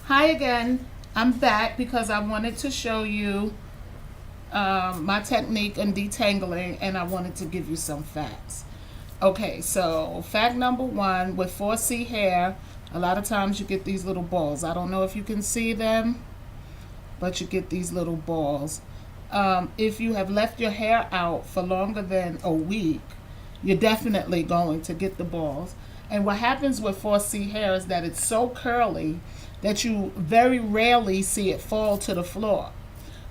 Hi again. I'm back because I wanted to show you my technique in detangling, and I wanted to give you some facts. Okay, so fact number one, with 4C hair, a lot of times you get these little balls. I don't know if you can see them, but you get these little balls. If you have left your hair out for longer than a week, you're definitely going to get the balls. And what happens with 4C hair is that it's so curly that you very rarely see it fall to the floor.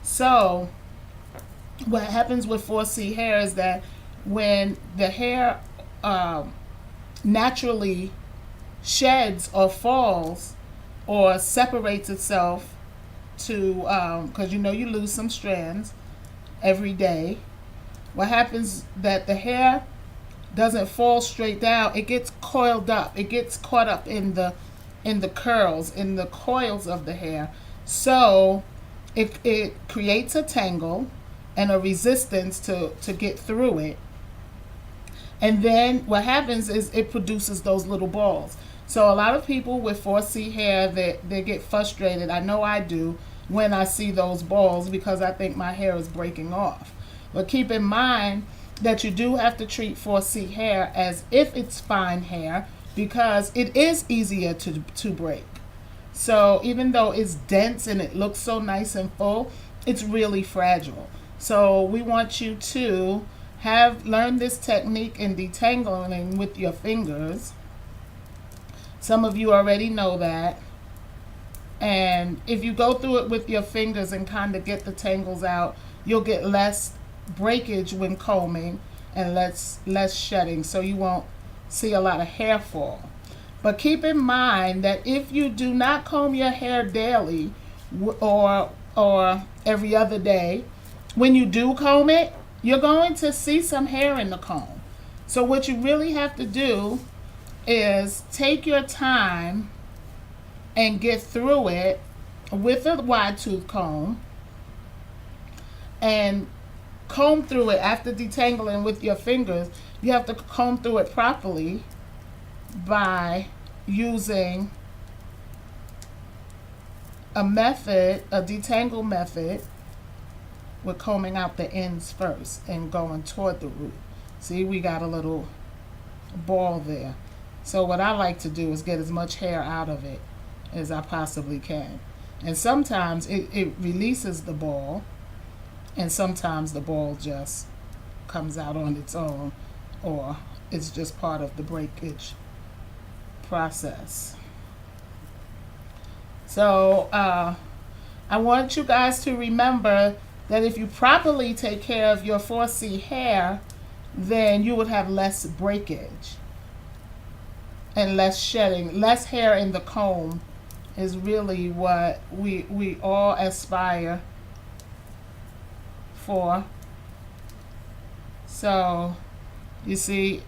So what happens with 4C hair is that when the hair naturally sheds or falls or separates itself to, because you know you lose some strands every day, what happens that the hair doesn't fall straight down, it gets coiled up, it gets caught up in the curls, in the coils of the hair. So it creates a tangle and a resistance to get through it. And then what happens is it produces those little balls. So a lot of people with 4C hair, they get frustrated. I know I do when I see those balls because I think my hair is breaking off. But keep in mind that you do have to treat 4C hair as if it's fine hair because it is easier to break. So even though it's dense and it looks so nice and full, it's really fragile. So we want you to learn this technique in detangling with your fingers. Some of you already know that. And if you go through it with your fingers and kind of get the tangles out, you'll get less breakage when combing and less shedding, so you won't see a lot of hair fall. But keep in mind that if you do not comb your hair daily or every other day, when you do comb it, you're going to see some hair in the comb. So what you really have to do is take your time and get through it with a wide tooth comb and comb through it after detangling with your fingers. You have to comb through it properly by using a method, a detangle method, with combing out the ends first and going toward the root. See, we got a little ball there. So what I like to do is get as much hair out of it as I possibly can. And sometimes it releases the ball, and sometimes the ball just comes out on its own, or it's just part of the breakage process. So I want you guys to remember that if you properly take care of your 4C hair, then you would have less breakage and less shedding. Less hair in the comb is really what we all aspire for. So you see,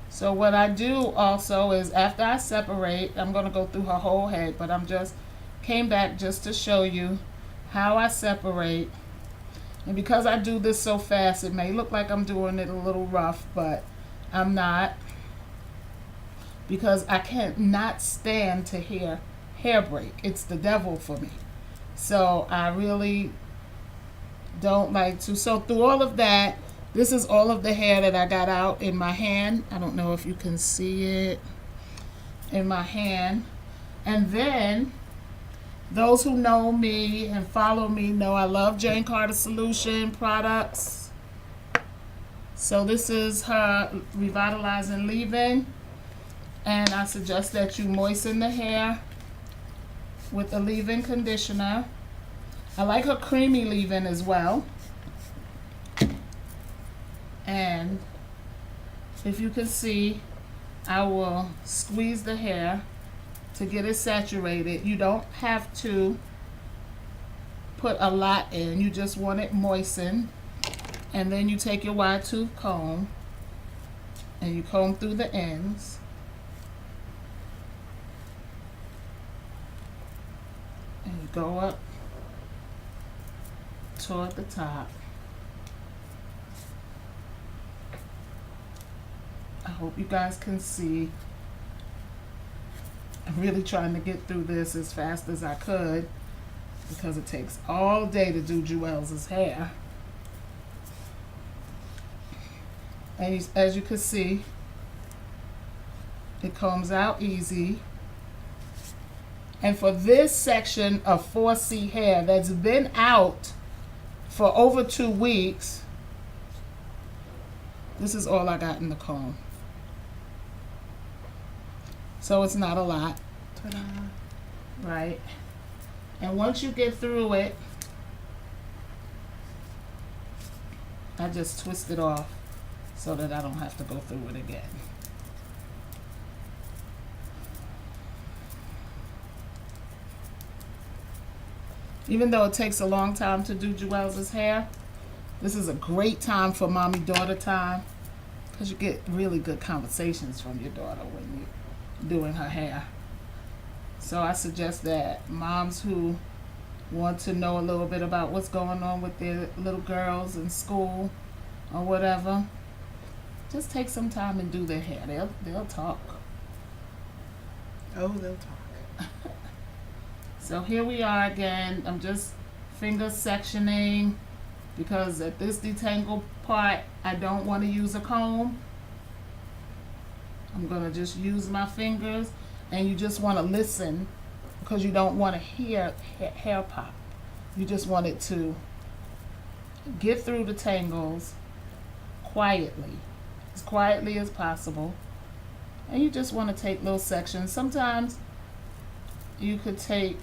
so what I do also is after I separate, I'm going to go through her whole head, but I'm just came back just to show you how I separate. And because I do this so fast, it may look like I'm doing it a little rough, but I'm not, because I can't not stand to hear hair break. It's the devil for me. So I really don't like to. So through all of that, this is all of the hair that I got out in my hand. I don't know if you can see it in my hand. And then those who know me and follow me know I love Jane Carter Solution products. So this is her revitalizing leave-in, and I suggest that you moisten the hair with a leave-in conditioner. I like her creamy leave-in as well. And if you can see, I will squeeze the hair to get it saturated. You don't have to put a lot in, you just want it moistened. And then you take your wide tooth comb and you comb through the ends. And you go up toward the top. I hope you guys can see. I'm really trying to get through this as fast as I could because it takes all day to do Jewel's hair. And as you can see, it comes out easy. And for this section of 4C hair that's been out for over 2 weeks, this is all I got in the comb. So it's not a lot. Ta-da. Right? And once you get through it, I just twist it off so that I don't have to go through it again. Even though it takes a long time to do Jewel's hair, this is a great time for mommy-daughter time because you get really good conversations from your daughter when you're doing her hair. So I suggest that moms who want to know a little bit about what's going on with their little girls in school or whatever, just take some time and do their hair. They'll talk. Oh, they'll talk. So here we are again. I'm just finger sectioning because at this detangle part, I don't want to use a comb. I'm going to just use my fingers, and you just want to listen because you don't want to hear hair pop. You just want it to get through the tangles quietly, as quietly as possible. And you just want to take little sections. Sometimes you could take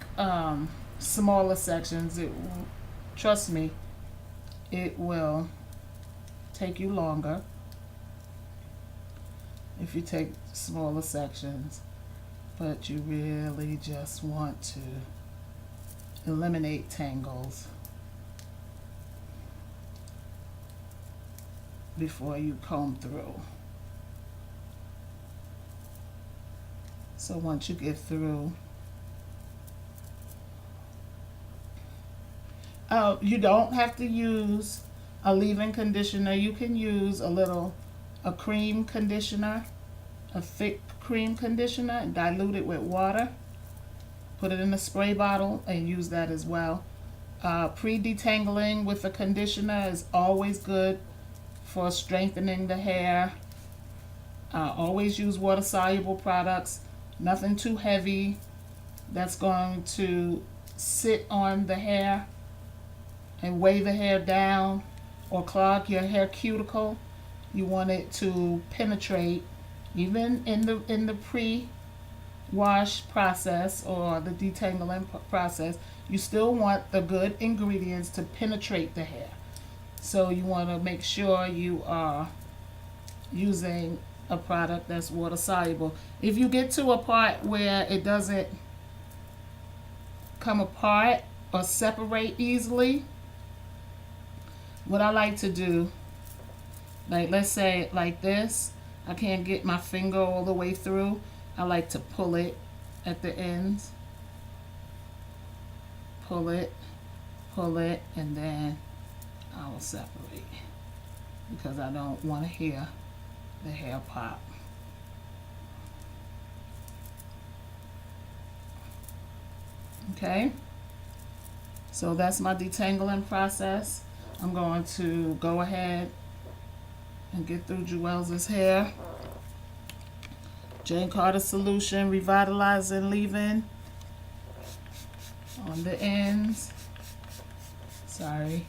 smaller sections. Trust me, it will take you longer if you take smaller sections, but you really just want to eliminate tangles before you comb through. So once you get through, you don't have to use a leave-in conditioner. You can use a cream conditioner, a thick cream conditioner, and dilute it with water. Put it in a spray bottle and use that as well. Pre-detangling with a conditioner is always good for strengthening the hair. Always use water-soluble products. Nothing too heavy that's going to sit on the hair and weigh the hair down or clog your hair cuticle. You want it to penetrate, even in the pre-wash process or the detangling process. You still want the good ingredients to penetrate the hair. So you want to make sure you are using a product that's water soluble. If you get to a part where it doesn't come apart or separate easily, what I like to do, like let's say like this, I can't get my finger all the way through. I like to pull it at the ends. Pull it, and then I will separate because I don't want to hear the hair pop. Okay, so that's my detangling process. I'm going to go ahead and get through Jewel's hair. Jane Carter solution, revitalizing leave-in on the ends. Sorry.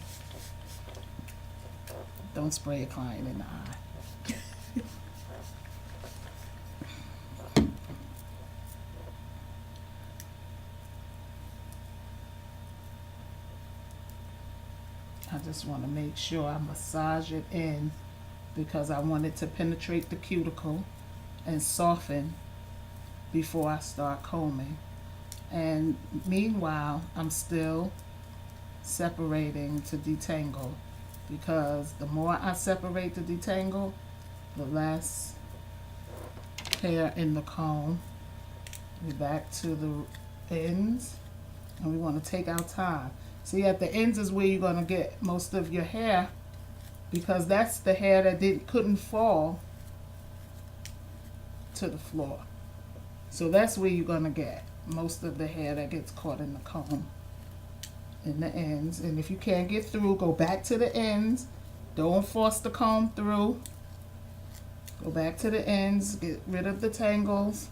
Don't spray a client in the eye. I just want to make sure I massage it in because I want it to penetrate the cuticle and soften before I start combing. And meanwhile, I'm still separating to detangle because the more I separate to detangle, the less hair in the comb. We're back to the ends, and we want to take our time. See, at the ends is where you're going to get most of your hair because that's the hair that couldn't fall to the floor. So that's where you're going to get most of the hair that gets caught in the comb, in the ends. And if you can't get through, go back to the ends. Don't force the comb through. Go back to the ends, get rid of the tangles,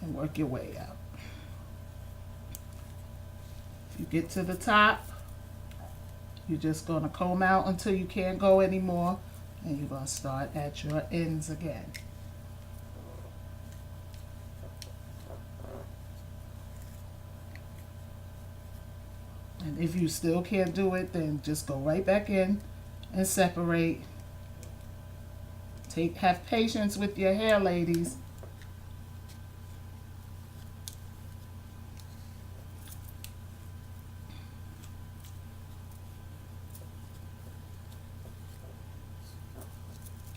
and work your way out. If you get to the top, you're just going to comb out until you can't go anymore, and you're going to start at your ends again. And if you still can't do it, then just go right back in and separate. Have patience with your hair, ladies.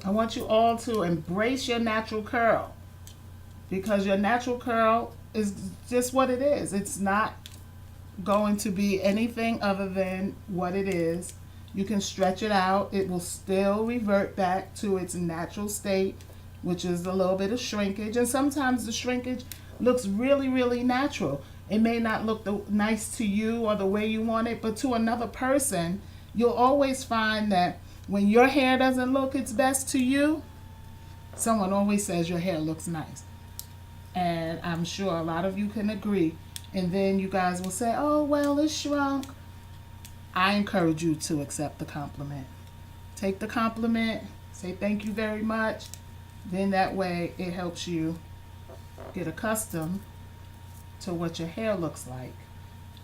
I want you all to embrace your natural curl, because your natural curl is just what it is. It's not going to be anything other than what it is. You can stretch it out. It will still revert back to its natural state, which is a little bit of shrinkage. And sometimes the shrinkage looks really, really natural. It may not look nice to you or the way you want it, but to another person, you'll always find that when your hair doesn't look its best to you, someone always says your hair looks nice. And I'm sure a lot of you can agree. And then you guys will say, oh, well, it shrunk. I encourage you to accept the compliment. Take the compliment, say thank you very much. Then that way it helps you get accustomed to what your hair looks like,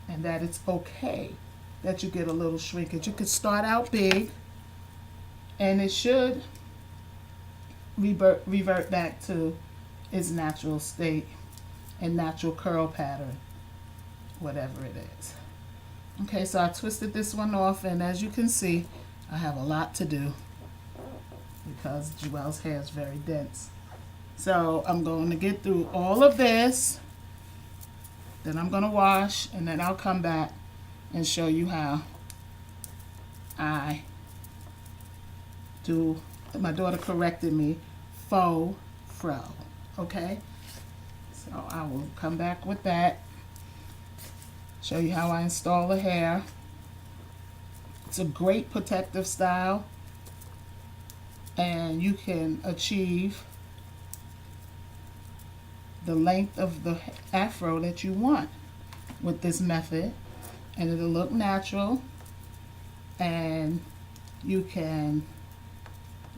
and that it's okay that you get a little shrinkage. You could start out big, and it should revert back to its natural state and natural curl pattern, whatever it is. Okay, so I twisted this one off, and as you can see, I have a lot to do because Jewel's hair is very dense. So I'm going to get through all of this, then I'm going to wash, and then I'll come back and show you how I do. My daughter corrected me, faux fro. Okay, so I will come back with that. Show you how I install the hair. It's a great protective style, and you can achieve the length of the afro that you want with this method, and it'll look natural, and you can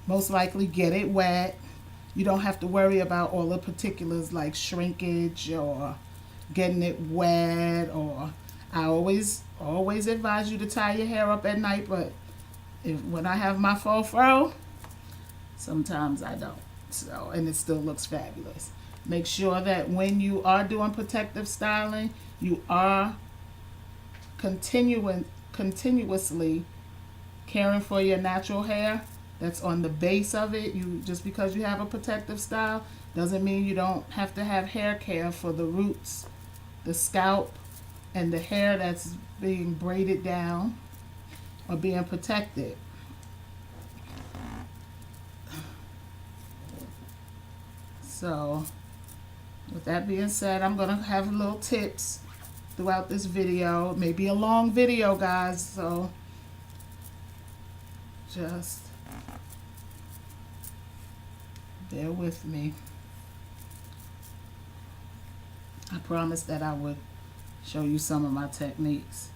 most likely get it wet. You don't have to worry about all the particulars like shrinkage or getting it wet, or I always advise you to tie your hair up at night, but when I have my faux fro, sometimes I don't. So, and it still looks fabulous. Make sure that when you are doing protective styling, you are continuously caring for your natural hair that's on the base of it. Just because you have a protective style doesn't mean you don't have to have hair care for the roots, the scalp, and the hair that's being braided down or being protected. So with that being said, I'm going to have little tips throughout this video. It may be a long video, guys, so just bear with me. I promised that I would show you some of my techniques.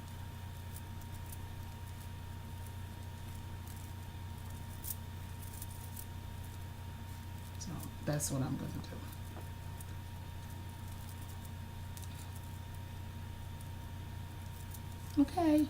So that's what I'm going to do. Okay.